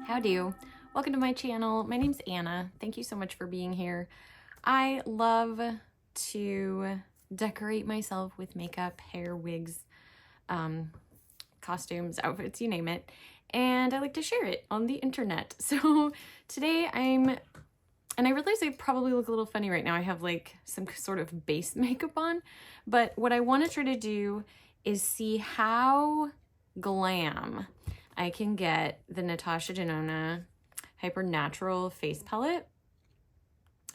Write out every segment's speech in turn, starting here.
Howdy. Welcome to my channel. My name's Anna. Thank you so much for being here. I love to decorate myself with makeup, hair, wigs, costumes, outfits, you name it. And I like to share it on the internet. So today and I realize I probably look a little funny right now. I have like some sort of base makeup on, but what I want to try to do is see how glam I can get the Natasha Denona Hyper Natural face palette.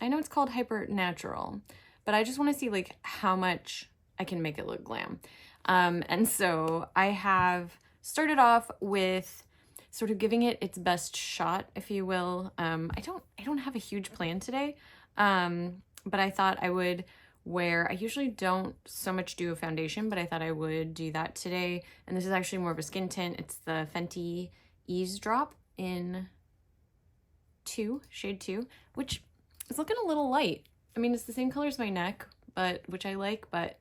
I know it's called Hyper Natural, but I just want to see like how much I can make it look glam. And so I have started off with sort of giving it its best shot, if you will. I don't have a huge plan today, but I thought I would I usually don't so much do a foundation, but I thought I would do that today. And this is actually more of a skin tint. It's the Fenty Eavesdrop in shade 2, which is looking a little light. I mean, it's the same color as my neck, which I like, but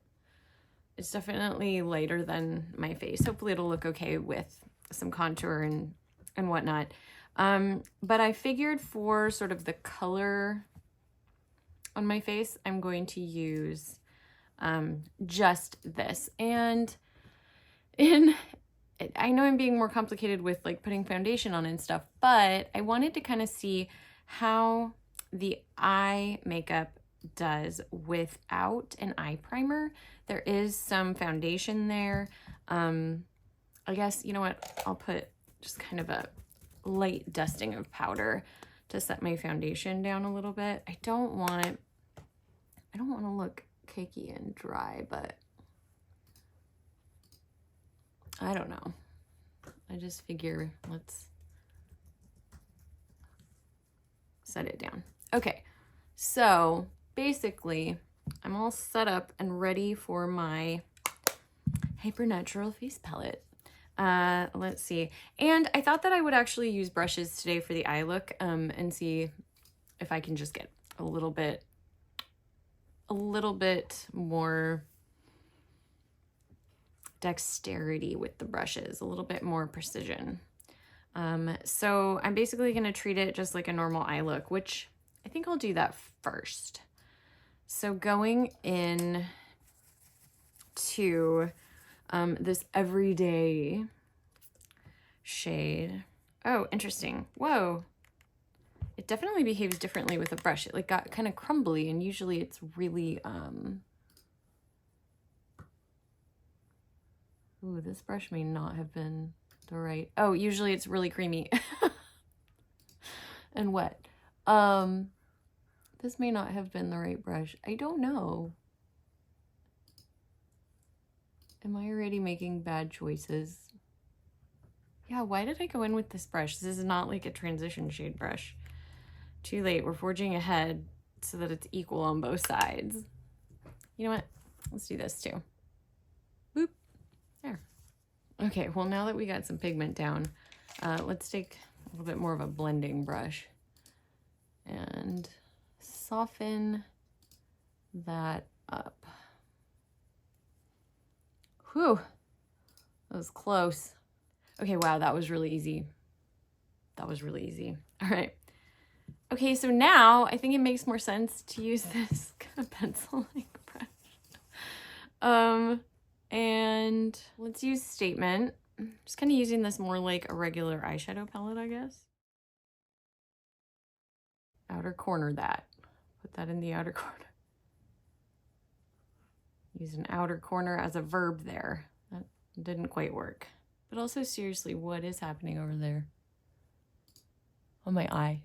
it's definitely lighter than my face. Hopefully it'll look okay with some contour and whatnot. But I figured for sort of the color on my face, I'm going to use just this. And I know I'm being more complicated with like putting foundation on and stuff, but I wanted to kind of see how the eye makeup does without an eye primer. There is some foundation there. I guess, you know what, I'll put just kind of a light dusting of powder to set my foundation down a little bit. I don't want to look cakey and dry, but I don't know. I just figure let's set it down. Okay, so basically I'm all set up and ready for my Hyper Natural face palette. Let's see. And I thought that I would actually use brushes today for the eye look, and see if I can just get a little bit more dexterity with the brushes, a little bit more precision. So I'm basically going to treat it just like a normal eye look, which I think I'll do that first. So going in to this everyday shade. Oh, interesting. Whoa. It definitely behaves differently with a brush. It like got kind of crumbly, and usually it's really, ooh, this brush may not have been the right, oh, usually it's really creamy and wet. This may not have been the right brush. I don't know. Am I already making bad choices? Yeah, why did I go in with this brush? This is not like a transition shade brush. Too late, we're forging ahead so that it's equal on both sides. You know what? Let's do this too. Boop, there. Okay, well now that we got some pigment down, let's take a little bit more of a blending brush and soften that up. Whew, that was close. Okay, wow, that was really easy. That was really easy. All right. Okay, so now I think it makes more sense to use this kind of pencil-like brush. And let's use Statement. I'm just kind of using this more like a regular eyeshadow palette, I guess. Outer corner that. Put that in the outer corner. Use an outer corner as a verb there. That didn't quite work. But also, seriously, what is happening over there? On my eye.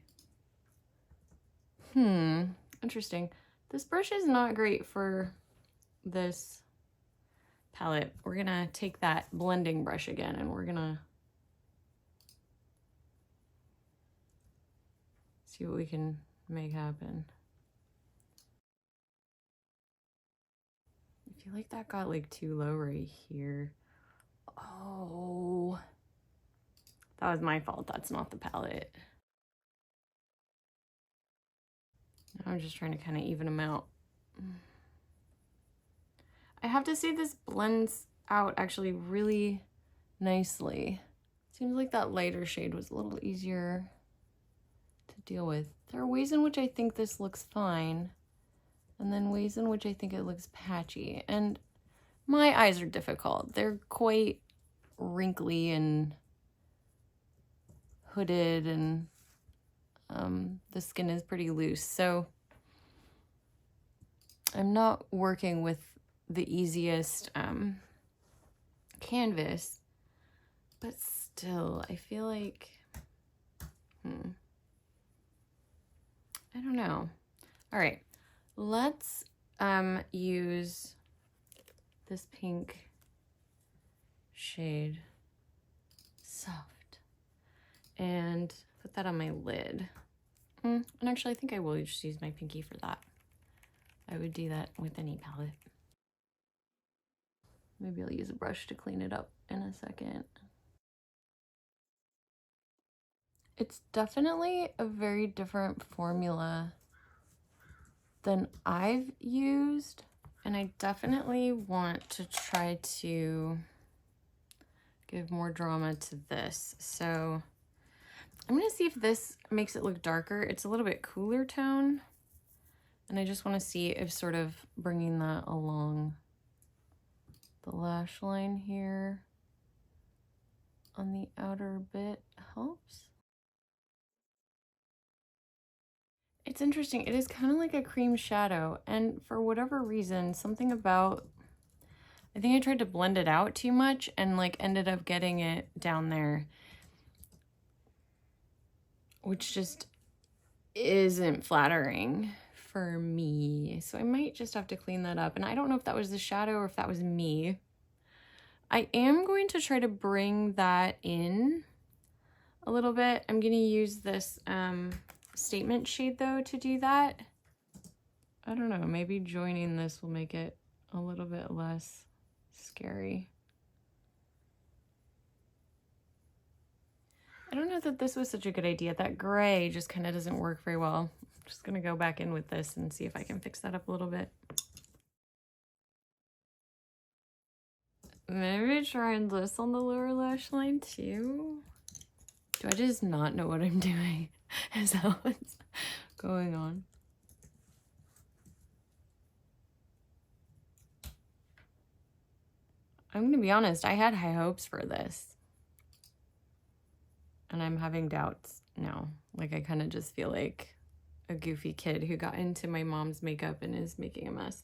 Interesting. This brush is not great for this palette. We're gonna take that blending brush again and we're gonna see what we can make happen. I feel like that got like too low right here. Oh, that was my fault. That's not the palette. I'm just trying to kind of even them out. I have to say this blends out actually really nicely. Seems like that lighter shade was a little easier to deal with. There are ways in which I think this looks fine, and then ways in which I think it looks patchy. And my eyes are difficult. They're quite wrinkly and hooded, and the skin is pretty loose. So I'm not working with the easiest canvas, but still, I feel like, I don't know. All right, let's use this pink shade, Soft, and put that on my lid. And actually, I think I will just use my pinky for that. I would do that with any palette. Maybe I'll use a brush to clean it up in a second. It's definitely a very different formula than I've used, and I definitely want to try to give more drama to this. So I'm gonna see if this makes it look darker. It's a little bit cooler tone, and I just want to see if sort of bringing that along the lash line here on the outer bit helps. It's interesting. It is kind of like a cream shadow, and for whatever reason, something about, I think I tried to blend it out too much and like ended up getting it down there, which just isn't flattering for me. So I might just have to clean that up. And I don't know if that was the shadow or if that was me. I am going to try to bring that in a little bit. I'm going to use this statement shade though to do that. I don't know, maybe joining this will make it a little bit less scary. I don't know that this was such a good idea. That gray just kind of doesn't work very well. I'm just gonna go back in with this and see if I can fix that up a little bit. Maybe try this on the lower lash line too. Do I just not know what I'm doing? Is that what's going on? I'm gonna be honest, I had high hopes for this. And I'm having doubts now. Like, I kind of just feel like a goofy kid who got into my mom's makeup and is making a mess.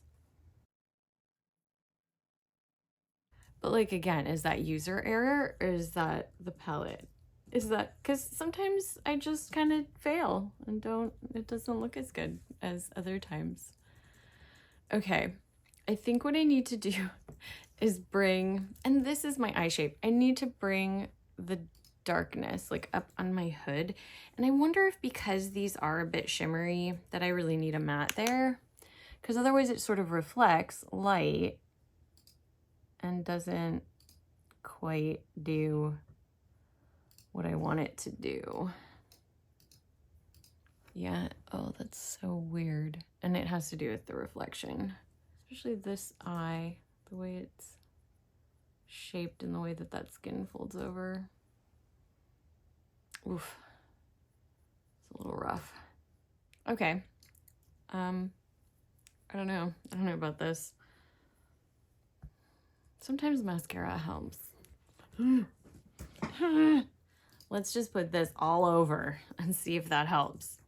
But like, again, is that user error or is that the palette? Is that, because sometimes I just kind of fail and it doesn't look as good as other times. Okay, I think what I need to do is bring, and this is my eye shape, I need to bring the darkness like up on my hood. And I wonder if because these are a bit shimmery that I really need a matte there, because otherwise it sort of reflects light and doesn't quite do what I want it to do. Yeah, oh, that's so weird. And it has to do with the reflection, especially this eye, the way it's shaped and the way that that skin folds over. Oof, it's a little rough. Okay, I don't know about this. Sometimes mascara helps. Let's just put this all over and see if that helps.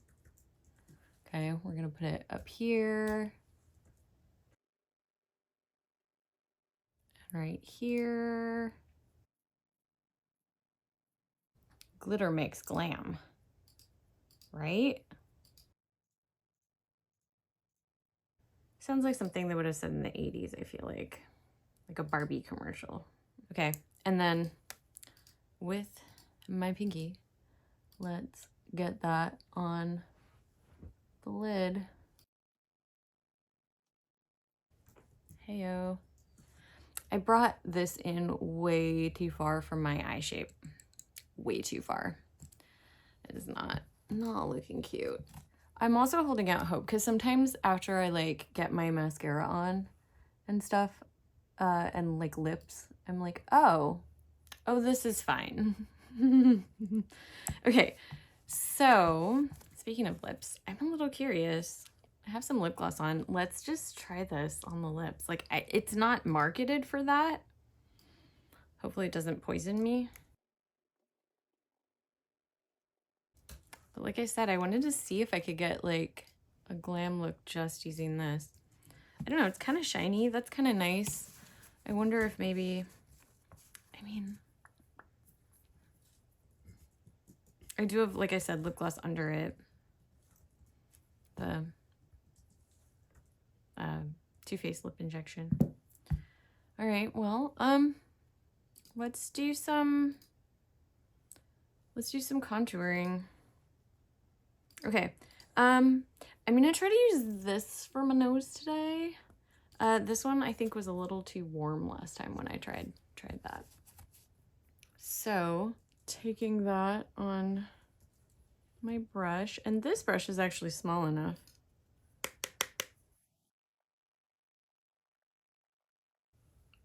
Okay, we're gonna put it up here. And right here. Glitter makes glam, right? Sounds like something they would have said in the 80s, I feel like a Barbie commercial. Okay, and then with my pinky, let's get that on the lid. Heyo. I brought this in way too far from my eye shape. Way too far. It is not looking cute. I'm also holding out hope because sometimes after I like get my mascara on and stuff and like lips, I'm like, oh, this is fine. Okay, so speaking of lips, I'm a little curious. I have some lip gloss on. Let's just try this on the lips. Like, it's not marketed for that. Hopefully it doesn't poison me. But like I said, I wanted to see if I could get like a glam look just using this. I don't know, it's kind of shiny. That's kind of nice. I wonder if maybe, I mean, I do have, like I said, lip gloss under it. The Too Faced lip injection. All right, well, let's do some contouring. Okay, I'm gonna try to use this for my nose today. This one I think was a little too warm last time when I tried that. So taking that on my brush, and this brush is actually small enough.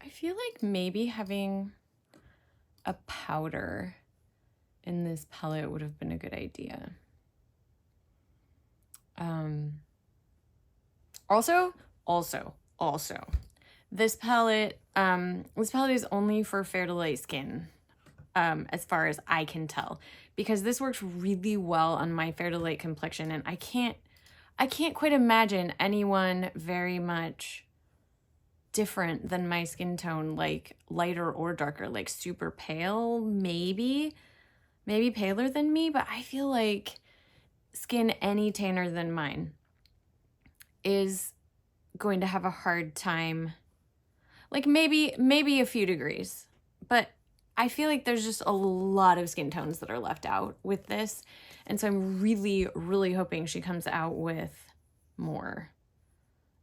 I feel like maybe having a powder in this palette would have been a good idea. Also, this palette is only for fair to light skin, as far as I can tell, because this works really well on my fair to light complexion, and I can't quite imagine anyone very much different than my skin tone, like lighter or darker, like super pale, maybe paler than me, but I feel like skin any tanner than mine is going to have a hard time, like maybe a few degrees, but I feel like there's just a lot of skin tones that are left out with this, and so I'm really hoping she comes out with more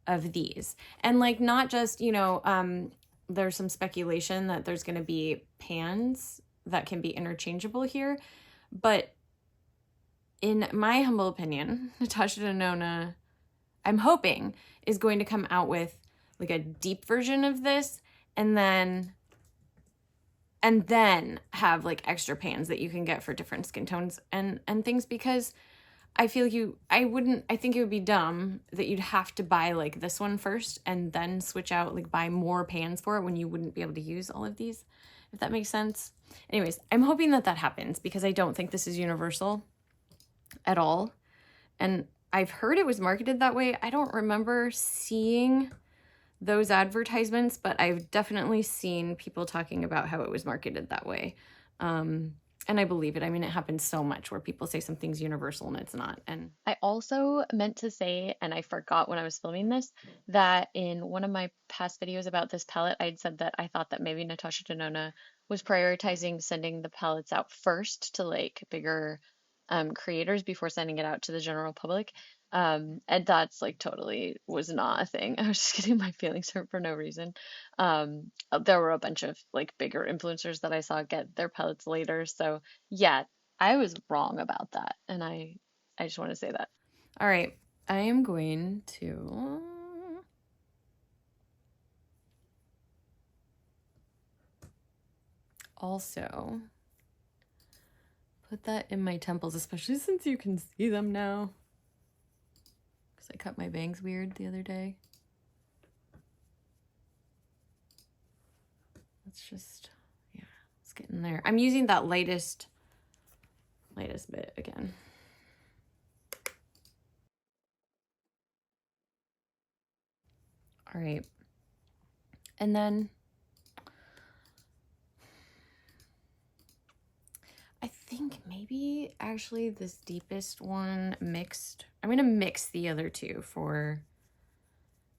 of these. And like, not just, you know, there's some speculation that there's going to be pans that can be interchangeable here, but in my humble opinion, Natasha Denona, I'm hoping, is going to come out with like a deep version of this, and then have like extra pans that you can get for different skin tones and things, because I feel I think it would be dumb that you'd have to buy like this one first and then switch out, like buy more pans for it when you wouldn't be able to use all of these, if that makes sense. Anyways, I'm hoping that happens, because I don't think this is universal at all. And I've heard it was marketed that way. I don't remember seeing those advertisements, but I've definitely seen people talking about how it was marketed that way. And I believe it. I mean, it happens so much where people say something's universal and it's not. And I also meant to say, and I forgot when I was filming this, that in one of my past videos about this palette, I'd said that I thought that maybe Natasha Denona was prioritizing sending the palettes out first to like bigger creators before sending it out to the general public. And that's like totally was not a thing. I was just getting my feelings hurt for no reason. There were a bunch of like bigger influencers that I saw get their palettes later. So yeah, I was wrong about that. And I just want to say that. All right, I am going to also put that in my temples, especially since you can see them now, because I cut my bangs weird the other day. Let's just, yeah, let's get in there. I'm using that lightest bit again. All right, and then I think maybe actually this deepest one mixed. I'm gonna mix the other two for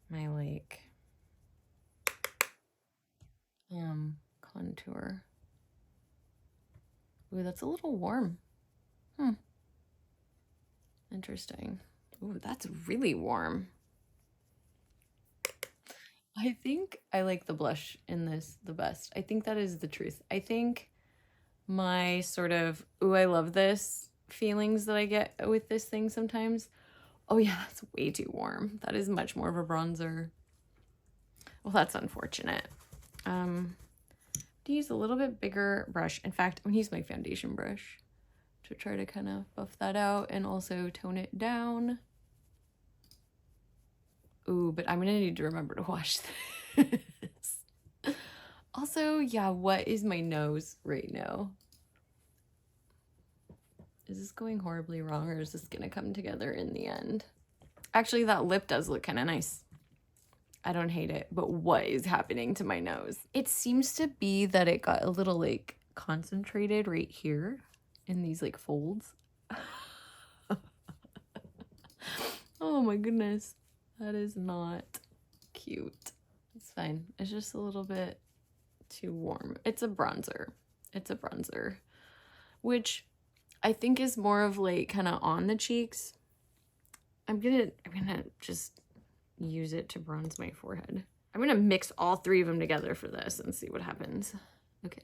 my like contour. Ooh, that's a little warm. Interesting. Ooh, that's really warm. I think I like the blush in this the best. I think that is the truth. I think my sort of, ooh, I love this feelings that I get with this thing sometimes. Oh yeah, that's way too warm. That is much more of a bronzer. Well, that's unfortunate. to use a little bit bigger brush. In fact, I'm gonna use my foundation brush to try to kind of buff that out and also tone it down. Ooh, but I'm gonna need to remember to wash this. Also, yeah, what is my nose right now? Is this going horribly wrong, or is this gonna come together in the end? Actually, that lip does look kind of nice. I don't hate it, but what is happening to my nose? It seems to be that it got a little like concentrated right here in these like folds. Oh my goodness. That is not cute. It's fine. It's just a little bit too warm. It's a bronzer. It's a bronzer, which I think is more of like kind of on the cheeks. I'm gonna just use it to bronze my forehead. I'm gonna mix all three of them together for this and see what happens. Okay.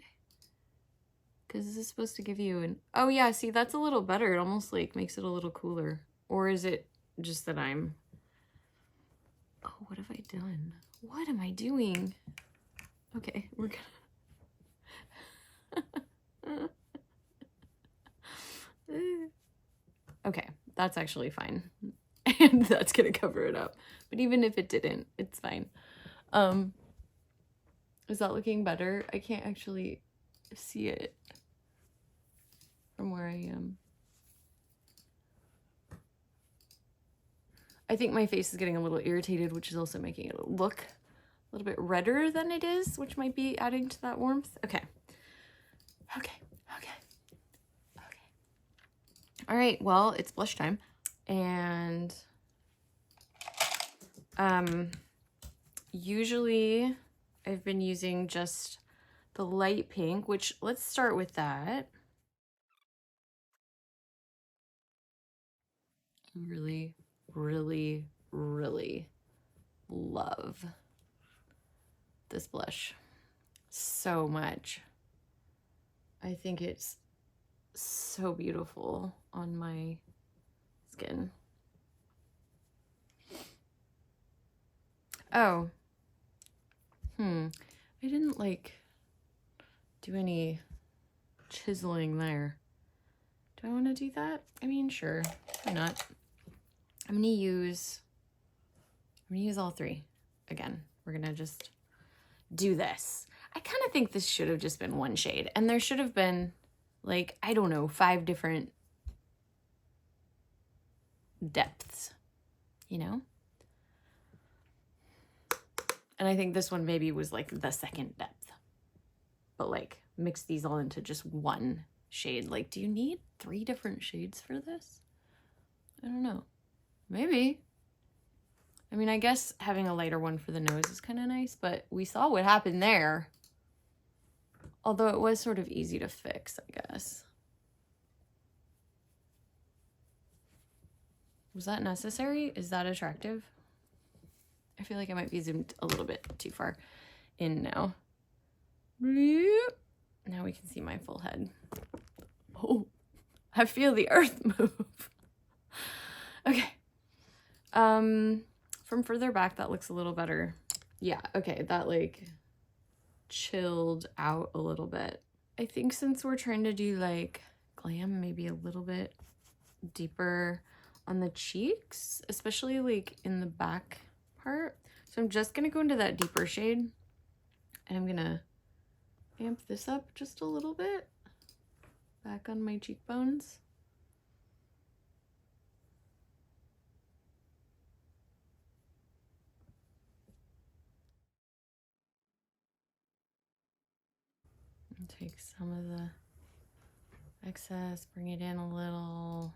Because this is supposed to give you an... Oh yeah, see, that's a little better. It almost like makes it a little cooler. Or is it just that I'm... Oh, what have I done? What am I doing? Okay, we're gonna... Okay, that's actually fine. And that's gonna cover it up. But even if it didn't, it's fine. Is that looking better? I can't actually see it from where I am. I think my face is getting a little irritated, which is also making it look a little bit redder than it is, which might be adding to that warmth. Okay. Okay. Okay. Okay. All right. Well, it's blush time. And usually I've been using just the light pink, which let's start with that. Really, really, really love this blush so much. I think it's so beautiful on my skin. Oh, I didn't like do any chiseling there. Do I want to do that? I mean, sure, why not? I'm gonna use all three again. We're gonna just do this. I kind of think this should have just been one shade, and there should have been like, I don't know, 5 different depths, you know? And I think this one maybe was like the second depth, but like mix these all into just one shade. Like, do you need 3 different shades for this? I don't know. Maybe. I mean, I guess having a lighter one for the nose is kind of nice, but we saw what happened there. Although it was sort of easy to fix, I guess. Was that necessary? Is that attractive? I feel like I might be zoomed a little bit too far in now. Now we can see my full head. Oh, I feel the earth move. Okay. From further back, that looks a little better. Yeah, okay, that like chilled out a little bit. I think since we're trying to do like glam, maybe a little bit deeper on the cheeks, especially like in the back part. So I'm just gonna go into that deeper shade, and I'm gonna amp this up just a little bit back on my cheekbones. And take some of the excess, bring it in a little.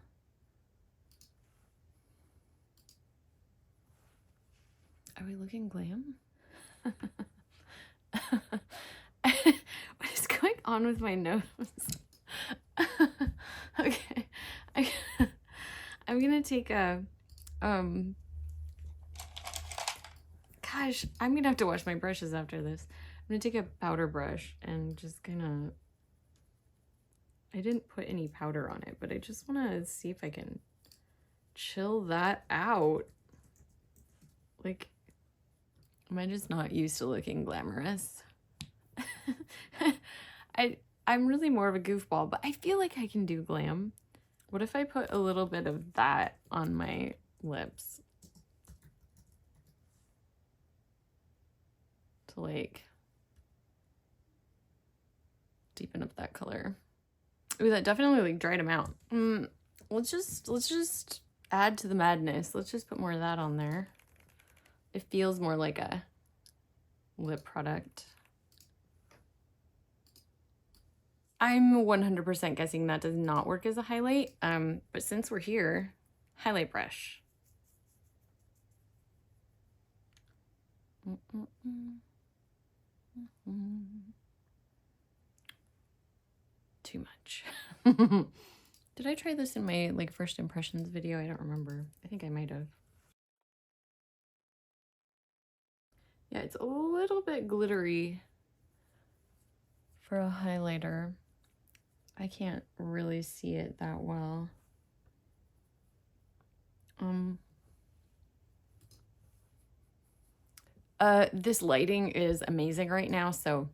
Are we looking glam? What is going on with my nose? Okay. I'm gonna take a, gosh, I'm gonna have to wash my brushes after this. I'm gonna take a powder brush and just gonna, I didn't put any powder on it, but I just wanna see if I can chill that out. Like, am I just not used to looking glamorous? I'm really more of a goofball, but I feel like I can do glam. What if I put a little bit of that on my lips? To like deepen up that color. Ooh, that definitely like dried them out. Let's just add to the madness. Let's just put more of that on there. It feels more like a lip product. I'm 100% guessing that does not work as a highlight. But since we're here, highlight brush. Too much. Did I try this in my like first impressions video? I don't remember. I think I might have. Yeah, it's a little bit glittery for a highlighter. I can't really see it that well. This lighting is amazing right now, so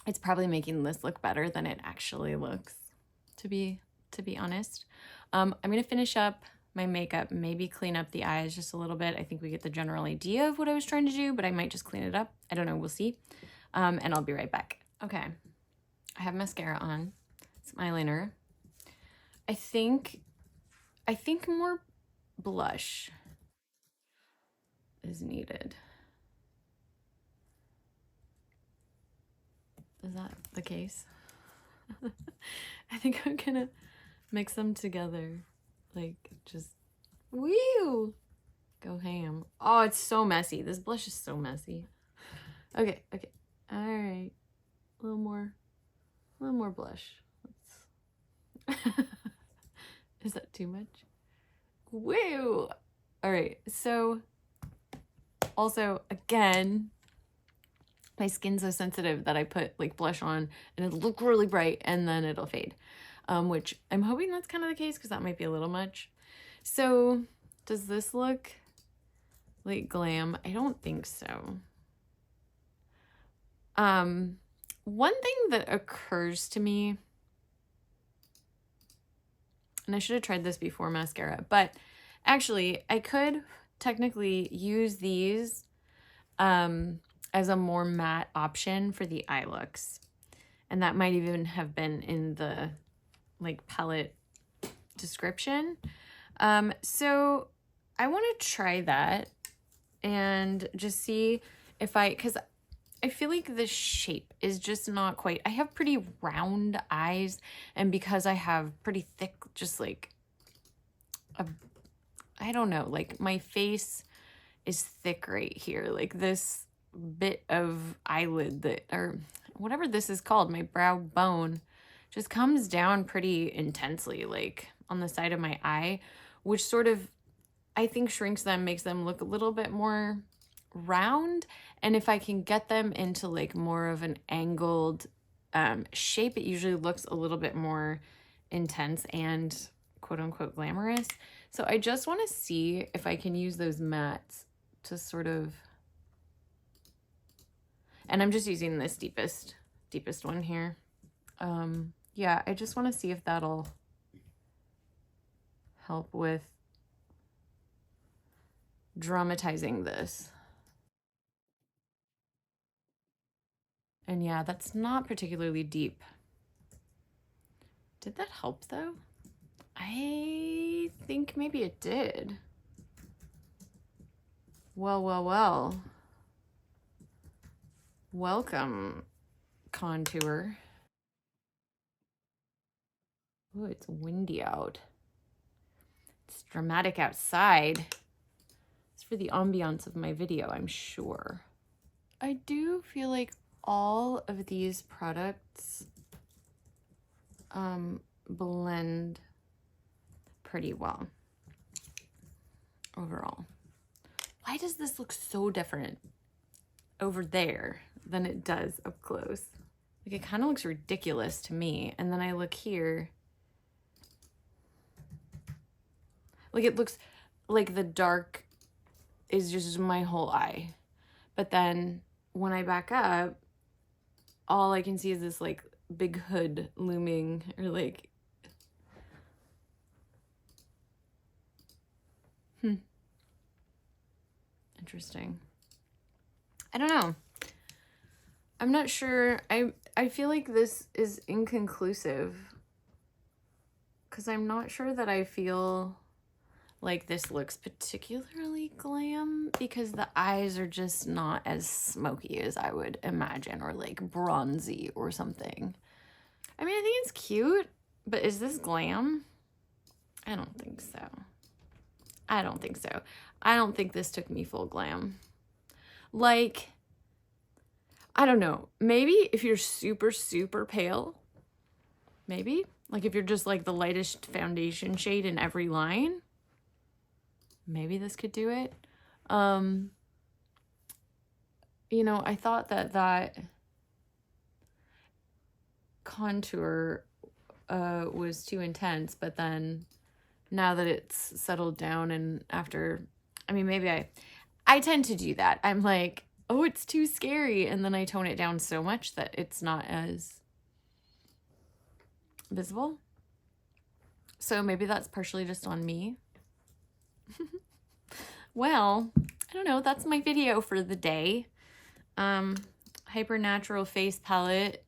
it's probably making this look better than it actually looks, to be honest. I'm gonna finish up my makeup, maybe clean up the eyes just a little bit. I think we get the general idea of what I was trying to do, but I might just clean it up. I don't know, we'll see. And I'll be right back. Okay, I have mascara on, some eyeliner. I think more blush is needed. Is that the case? I think I'm gonna mix them together. Like, just, woo! Go ham. Oh, it's so messy. This blush is so messy. Okay. All right. A little more blush. Is that too much? Woo! All right. So, also, again, my skin's so sensitive that I put like blush on and it'll look really bright and then it'll fade. Which I'm hoping that's kind of the case because that might be a little much. So does this look like glam? I don't think so. One thing that occurs to me, and I should have tried this before mascara, but actually I could technically use these as a more matte option for the eye looks. And that might even have been in the like palette description. So I want to try that and just see if because I feel like the shape is just not quite, I have pretty round eyes, and because I have pretty thick, just like I don't know, like my face is thick right here, like this bit of eyelid that, or whatever this is called, my brow bone just comes down pretty intensely, like on the side of my eye, which sort of, I think, shrinks them, makes them look a little bit more round. And if I can get them into like more of an angled shape, it usually looks a little bit more intense and quote unquote glamorous. So I just want to see if I can use those mattes to sort of, and I'm just using this deepest one here. Yeah, I just want to see if that'll help with dramatizing this. And yeah, that's not particularly deep. Did that help though? I think maybe it did. Well. Welcome, contour. Oh, it's windy out. It's dramatic outside. It's for the ambiance of my video, I'm sure. I do feel like all of these products blend pretty well overall. Why does this look so different over there than it does up close? Like, it kind of looks ridiculous to me. And then I look here, like it looks like the dark is just my whole eye. But then when I back up, all I can see is this like big hood looming, or like, interesting. I don't know. I'm not sure. I feel like this is inconclusive because I'm not sure that I feel like this looks particularly glam, because the eyes are just not as smoky as I would imagine, or like bronzy or something. I mean, I think it's cute, but is this glam? I don't think so. I don't think so. I don't think this took me full glam. Like, I don't know. Maybe if you're super, super pale, maybe. Like if you're just like the lightest foundation shade in every line, maybe this could do it. You know, I thought that contour was too intense, but then now that it's settled down, and after, I mean, maybe I tend to do that. I'm like, oh, it's too scary, and then I tone it down so much that it's not as visible. So maybe that's partially just on me. Well, I don't know. That's my video for the day. Hyper Natural Face Palette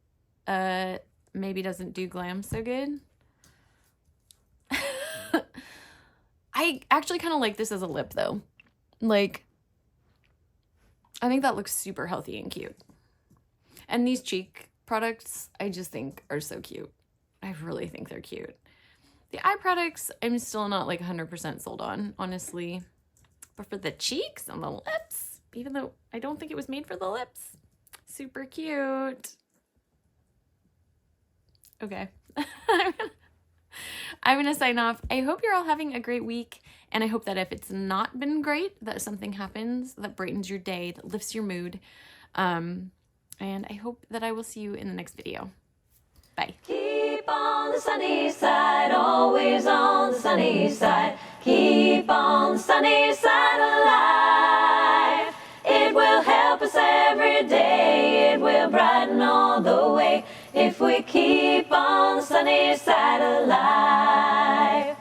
maybe doesn't do glam so good. I actually kind of like this as a lip though. Like, I think that looks super healthy and cute. And these cheek products, I just think are so cute. I really think they're cute. The eye products, I'm still not like 100% sold on, honestly. But for the cheeks and the lips, even though I don't think it was made for the lips, super cute. Okay. I'm going to sign off. I hope you're all having a great week. And I hope that if it's not been great, that something happens that brightens your day, that lifts your mood. And I hope that I will see you in the next video. Bye. Keep on the sunny side, always on the sunny side. Keep on the sunny side alive. It will help us every day. It will brighten all the way if we keep on the sunny side alive.